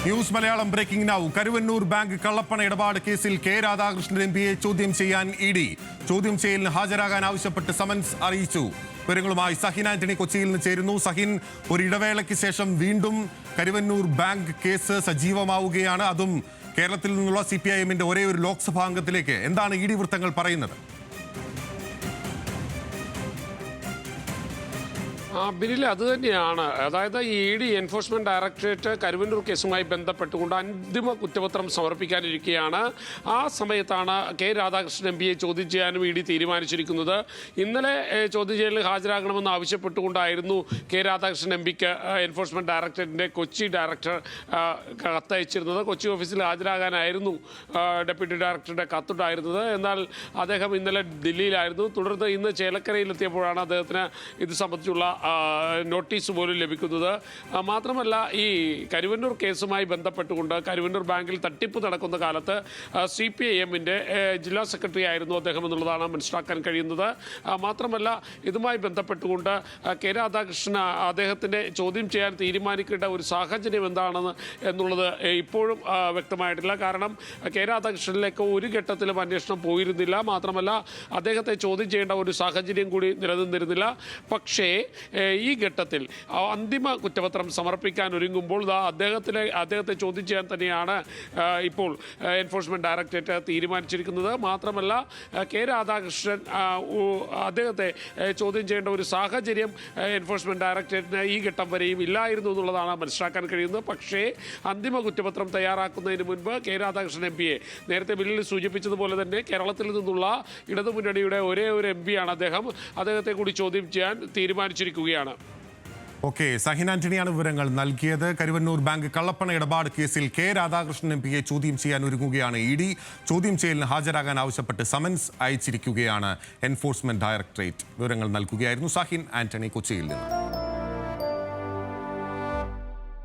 News Malayalam breaking now. Karuvannur bank കള്ളപ്പണ ഇടപാട് കേസിൽ കെ രാധാകൃഷ്ണൻ എംപിയെ ചോദ്യം ചെയ്യാൻ ഇഡി. ചോദ്യം ചെയ്യലിന് ഹാജരാകാൻ ആവശ്യപ്പെട്ട് സമൻസ് അറിയിച്ചു. വിവരങ്ങളുമായി സഹിൻ ആന്റണി കൊച്ചിയിൽ നിന്ന് ചേരുന്നു. സഹിൻ, ഒരു ഇടവേളയ്ക്ക് ശേഷം വീണ്ടും കരുവന്നൂർ ബാങ്ക് കേസ് സജീവമാവുകയാണ്. അതും കേരളത്തിൽ നിന്നുള്ള CPIM-ന്റെ ഒരേ ഒരു ലോക്സഭാ അംഗത്തിലേക്ക്. എന്താണ് ഇഡി വൃത്തങ്ങൾ പറയുന്നത്? ബിനിൽ, അത് തന്നെയാണ്. അതായത് ഈ ഇഡി എൻഫോഴ്സ്മെന്റ് ഡയറക്ടറേറ്റ് കരുവന്നൂർ കേസുമായി ബന്ധപ്പെട്ടുകൊണ്ട് അന്തിമ കുറ്റപത്രം സമർപ്പിക്കാനിരിക്കുകയാണ്. ആ സമയത്താണ് കെ രാധാകൃഷ്ണൻ എംപിയെ ചോദ്യം ചെയ്യാനും ഇഡി തീരുമാനിച്ചിരിക്കുന്നത്. ഇന്നലെ ചോദ്യം ചെയ്യലിൽ ഹാജരാകണമെന്ന് ആവശ്യപ്പെട്ടുകൊണ്ടായിരുന്നു കെ രാധാകൃഷ്ണൻ എംപിക്ക് എൻഫോഴ്സ്മെന്റ് ഡയറക്ടറേറ്റിന്റെ കൊച്ചി ഡയറക്ടർ കത്തയച്ചിരുന്നത്. കൊച്ചി ഓഫീസിൽ ഹാജരാകാനായിരുന്നു ഡെപ്യൂട്ടി ഡയറക്ടറുടെ കത്തുണ്ടായിരുന്നത്. എന്നാൽ അദ്ദേഹം ഇന്നലെ ദില്ലിയിലായിരുന്നു. തുടർന്ന് ഇന്ന് ചേലക്കരയിലെത്തിയപ്പോഴാണ് അദ്ദേഹത്തിന് ഇത് സംബന്ധിച്ചുള്ള നോട്ടീസ് പോലും ലഭിക്കുന്നത്. മാത്രമല്ല, ഈ കരുവന്നൂർ കേസുമായി ബന്ധപ്പെട്ടുകൊണ്ട് കരുവന്നൂർ ബാങ്കിൽ തട്ടിപ്പ് നടക്കുന്ന കാലത്ത് CPIM-ന്റെ ജില്ലാ സെക്രട്ടറി ആയിരുന്നു അദ്ദേഹം എന്നുള്ളതാണ് മനസ്സിലാക്കാൻ കഴിയുന്നത്. മാത്രമല്ല, ഇതുമായി ബന്ധപ്പെട്ടുകൊണ്ട് കെ രാധാകൃഷ്ണൻ അദ്ദേഹത്തിൻ്റെ ചോദ്യം ചെയ്യാൻ തീരുമാനിക്കേണ്ട ഒരു സാഹചര്യം എന്താണെന്ന് എന്നുള്ളത് ഇപ്പോഴും വ്യക്തമായിട്ടില്ല. കാരണം കെ രാധാകൃഷ്ണനിലേക്ക് ഒരു ഘട്ടത്തിലും അന്വേഷണം പോയിരുന്നില്ല. മാത്രമല്ല, അദ്ദേഹത്തെ ചോദ്യം ചെയ്യേണ്ട ഒരു സാഹചര്യം കൂടി നിലനിന്നിരുന്നില്ല. പക്ഷേ ഈ ഘട്ടത്തിൽ അന്തിമ കുറ്റപത്രം സമർപ്പിക്കാൻ ഒരുങ്ങുമ്പോൾ അദ്ദേഹത്തെ ചോദ്യം ചെയ്യാൻ തന്നെയാണ് ഇപ്പോൾ എൻഫോഴ്സ്മെന്റ് ഡയറക്ടറേറ്റ് തീരുമാനിച്ചിരിക്കുന്നത്. മാത്രമല്ല, കെ രാധാകൃഷ്ണൻ അദ്ദേഹത്തെ ചോദ്യം ചെയ്യേണ്ട ഒരു സാഹചര്യം എൻഫോഴ്സ്മെന്റ് ഡയറക്ടറേറ്റിന് ഈ ഘട്ടം വരെയും ഇല്ലായിരുന്നു എന്നുള്ളതാണ് മനസ്സിലാക്കാൻ കഴിയുന്നത്. പക്ഷേ അന്തിമ കുറ്റപത്രം തയ്യാറാക്കുന്നതിന് മുൻപ് കെ രാധാകൃഷ്ണൻ എംപിയെ നേരത്തെ ബില്ലിൽ സൂചിപ്പിച്ചതുപോലെ തന്നെ കേരളത്തിൽ നിന്നുള്ള ഇടതുമുന്നണിയുടെ ഒരേ ഒരു എംപിയാണ് അദ്ദേഹത്തെ കൂടി ചോദ്യം ചെയ്യാൻ തീരുമാനിച്ചിരിക്കുകയാണ്. ഓക്കെ, സഹിൻ ആന്റണിയാണ് വിവരങ്ങൾ നൽകിയത്. കരുവന്നൂർ ബാങ്ക് കള്ളപ്പണ ഇടപാട് കേസിൽ കെ രാധാകൃഷ്ണൻ എംപിയെ ചോദ്യം ചെയ്യാൻ ഒരുങ്ങുകയാണ് ഇഡി. ചോദ്യം ചെയ്യലിന് ഹാജരാകാൻ ആവശ്യപ്പെട്ട് സമൻസ് അയച്ചിരിക്കുകയാണ് എൻഫോഴ്സ്മെന്റ് ഡയറക്ടറേറ്റ്. വിവരങ്ങൾ നൽകുകയായിരുന്നു സഹിൻ ആന്റണി കൊച്ചിയിൽ നിന്ന്.